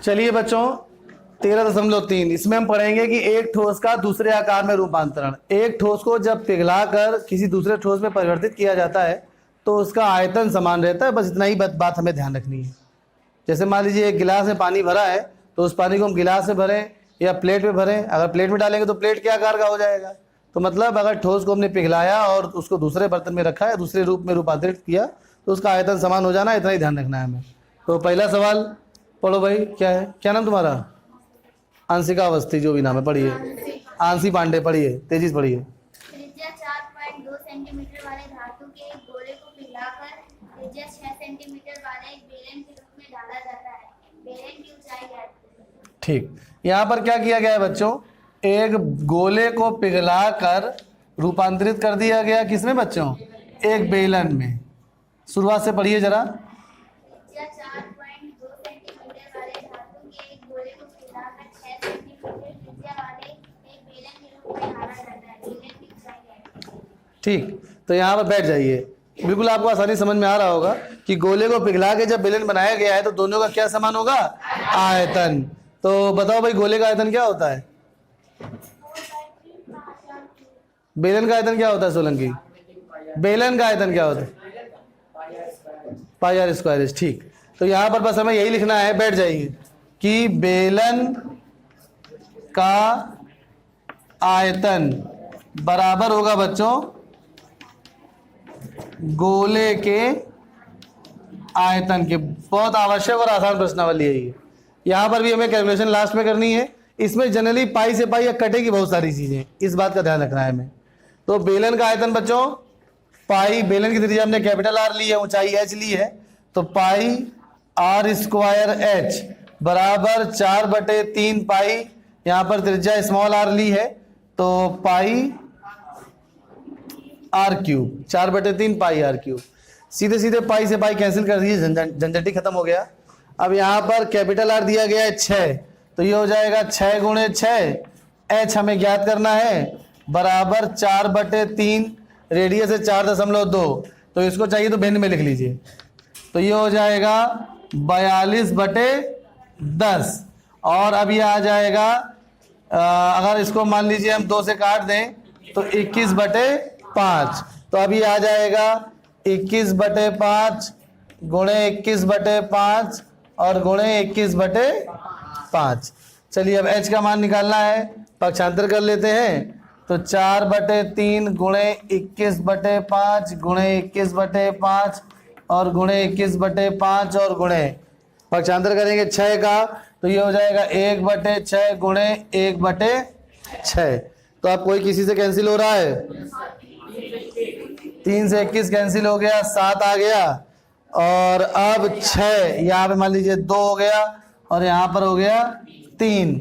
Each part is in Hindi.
चलिए बच्चों 13.3 इसमें हम पढ़ेंगे कि एक ठोस का दूसरे आकार में रूपांतरण। एक ठोस को जब पिघलाकर किसी दूसरे ठोस में परिवर्तित किया जाता है तो उसका आयतन समान रहता है। बस इतना ही बात हमें ध्यान रखनी है। जैसे मान लीजिए एक गिलास में पानी भरा है तो उस पानी को हम गिलास में भरें या प्लेट में भरें। अगर प्लेट में डालेंगे तो प्लेट के आकार का हो जाएगा। तो मतलब अगर ठोस को हमने पिघलाया और उसको दूसरे बर्तन में रखा है, दूसरे रूप में रूपांतरित किया तो उसका आयतन समान हो जाना, इतना ही ध्यान रखना है हमें। तो पहला सवाल पढ़ो भाई, क्या है, क्या नाम तुम्हारा? अंशिका अवस्थी, जो भी नाम है पढ़िए। आंसी पांडे पढ़िए, तेजी से पढ़िए। त्रिज्या 4.2 सेंटीमीटर वाले धातु के एक गोले को पिघलाकर त्रिज्या 6 सेंटीमीटर वाले एक बेलन के रूप में डाला जाता है। बेलन की ऊंचाई ज्ञात करें। ठीक, यहाँ पर क्या किया गया है बच्चों? एक गोले को पिघलाकर रूपांतरित कर दिया गया किसमें बच्चों? एक बेलन में। शुरुआत से पढ़िए जरा। त्रिज्या 4.2 सेंटीमीटर वाले धातु के एक गोले को पिघलाकर 6 सेंटीमीटर त्रिज्या वाले एक बेलन के रूप में डाला जाता है। बेलन की ऊंचाई ज्ञात करें। ठीक, तो यहाँ पर बैठ जाइए। बिल्कुल आपको आसानी समझ में आ रहा होगा कि गोले को पिघला के जब बेलन बनाया गया है तो दोनों का क्या समान होगा? आयतन। तो बताओ भाई, गोले का आयतन क्या होता है? बेलन का आयतन क्या होता है सोलंकी? बेलन का आयतन क्या होता है? पाई आर स्क्वायर। ठीक, तो यहाँ पर बस हमें यही लिखना है, बैठ जाइए, कि बेलन का आयतन बराबर होगा बच्चों गोले के आयतन के। बहुत आवश्यक और आसान प्रश्नावली है ये। यहाँ पर भी हमें कैलकुलेशन लास्ट में करनी है। इसमें जनरली पाई से पाई या कटेगी बहुत सारी चीजें, इस बात का ध्यान रखना है हमें। तो बेलन का आयतन बच्चों पाई, बेलन की त्रिज्या हमने कैपिटल आर ली है, ऊंचाई एच ली है, तो पाई आर स्क्वायर एच बराबर 4/3 पाई, यहाँ पर त्रिज्या स्मॉल आर ली है तो pi R cube, 4/3 pi R cube. सीधे सीधे पाई से पाई कैंसिल कर दीजिए, झंझटी खत्म हो गया। अब यहाँ पर कैपिटल आर दिया गया है 6, तो ये हो जाएगा 6 गुणे 6, एच हमें ज्ञात करना है, बराबर 4/3, रेडियस है 4.2, तो इसको चाहिए तो भिन्न में लिख लीजिए। तो ये हो जाएगा 42/10। और अब ये आ जाएगा, अगर इसको मान लीजिए हम 2 से काट दें तो 21/5। तो अभी आ जाएगा 21/5 गुणे 21/5 और गुणे 21/5। चलिए अब h का मान निकालना है, पक्षांतर कर लेते हैं। तो 4/3 गुणे 21/5 गुणे 21/5 और गुणे 21/5 और गुणे पक्षांतर करेंगे 6 का, तो ये हो जाएगा 1/6 गुणे 1/6। तो अब कोई किसी से कैंसिल हो रहा है? 3 से 21 कैंसिल हो गया, 7 आ गया। और अब 6 यहाँ पे मान लीजिए 2 हो गया और यहाँ पर हो गया 3।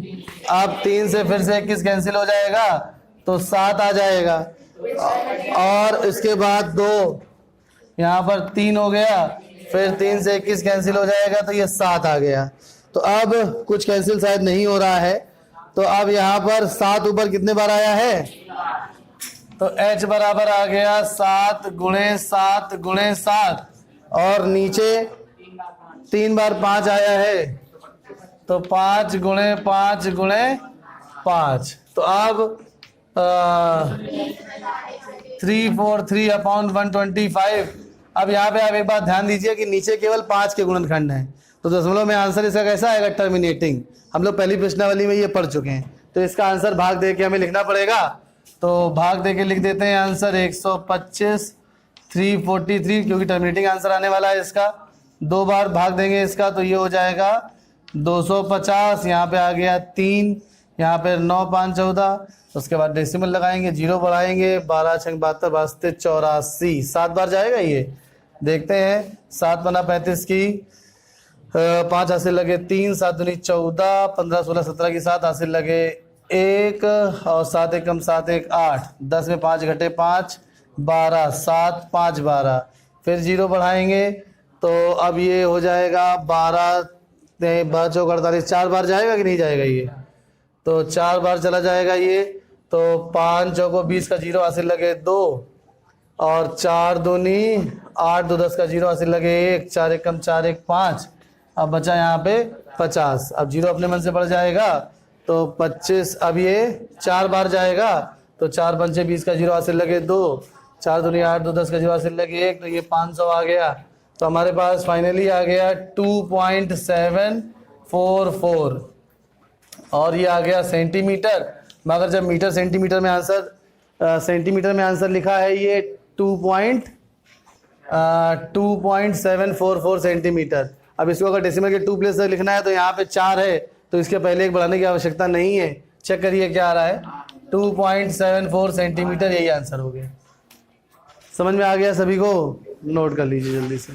अब 3 से फिर से 21 कैंसिल हो जाएगा तो 7 आ जाएगा। और इसके बाद 2, यहाँ पर 3 हो गया, फिर 3 से 21 कैंसिल हो जाएगा तो ये 7 आ गया। तो अब कुछ कैंसिल शायद नहीं हो रहा है, तो अब यहाँ पर 7 ऊपर कितने बार आया है? तो h बराबर आ गया 7 गुणे 7 गुणे 7 और नीचे 3 बार 5 आया है, तो 5 गुणे 5 गुणे 5। तो अब 343/125। अब यहाँ पे आप एक बात ध्यान दीजिए कि नीचे केवल 5 के गुणनखंड हैं, तो दशमलव में आंसर इसका कैसा आएगा? टर्मिनेटिंग। हम लोग पहली प्रश्नावली में ये पढ़ चुके हैं, तो इसका आंसर भाग दे के हमें लिखना पड़ेगा। तो भाग दे के लिख देते हैं आंसर 125 343, क्योंकि टर्मिनेटिंग आंसर आने वाला है इसका। 2 बार भाग देंगे इसका तो ये हो जाएगा 250। यहाँ पे आ गया 3, यहाँ पे 9 5 14। उसके बाद डेसिमल लगाएंगे, 0 बढ़ाएंगे, 12 6 72 वास्ते 84। 7 बार जाएगा ये, देखते हैं। 7 बना 35 की 5 हासिल लगे 3, 7 दूनी 14, 15 16 17 की 7 हासिल लगे 1 और 7 एकम 7 1 8, 10 में 5 घटे 5 12, 7 5 12, फिर 0 बढ़ाएंगे तो अब ये हो जाएगा 12 चौक 48। 4 बार जाएगा कि नहीं जाएगा ये? तो 4 बार चला जाएगा ये। तो 5 चौको 20 का 0 हासिल लगे 2 और 4 दूनी 8 2 10 का 0 हासिल लगे 1, 4 एकम 4 1 5, अब बचा यहाँ पे 50। अब 0 अपने मन से बढ़ जाएगा तो 25, अब ये 4 बार जाएगा तो 4 पंचे 20 का 0 हासिल लगे 2, 4 दूनी 8, 2 10 का 0 हासिल लगे 1, तो ये 500 आ गया। तो हमारे पास फाइनली आ गया 2.744 और ये आ गया सेंटीमीटर। मगर जब मीटर सेंटीमीटर में आंसर लिखा है ये 2.744 सेंटीमीटर। अब इसको अगर डेसिमल के 2 प्लेस तक लिखना है तो यहाँ पे 4 है तो इसके पहले एक बढ़ाने की आवश्यकता नहीं है। चेक करिए क्या आ रहा है, 2.74 सेंटीमीटर, यही आंसर हो गया। समझ में आ गया सभी को? नोट कर लीजिए जल्दी से।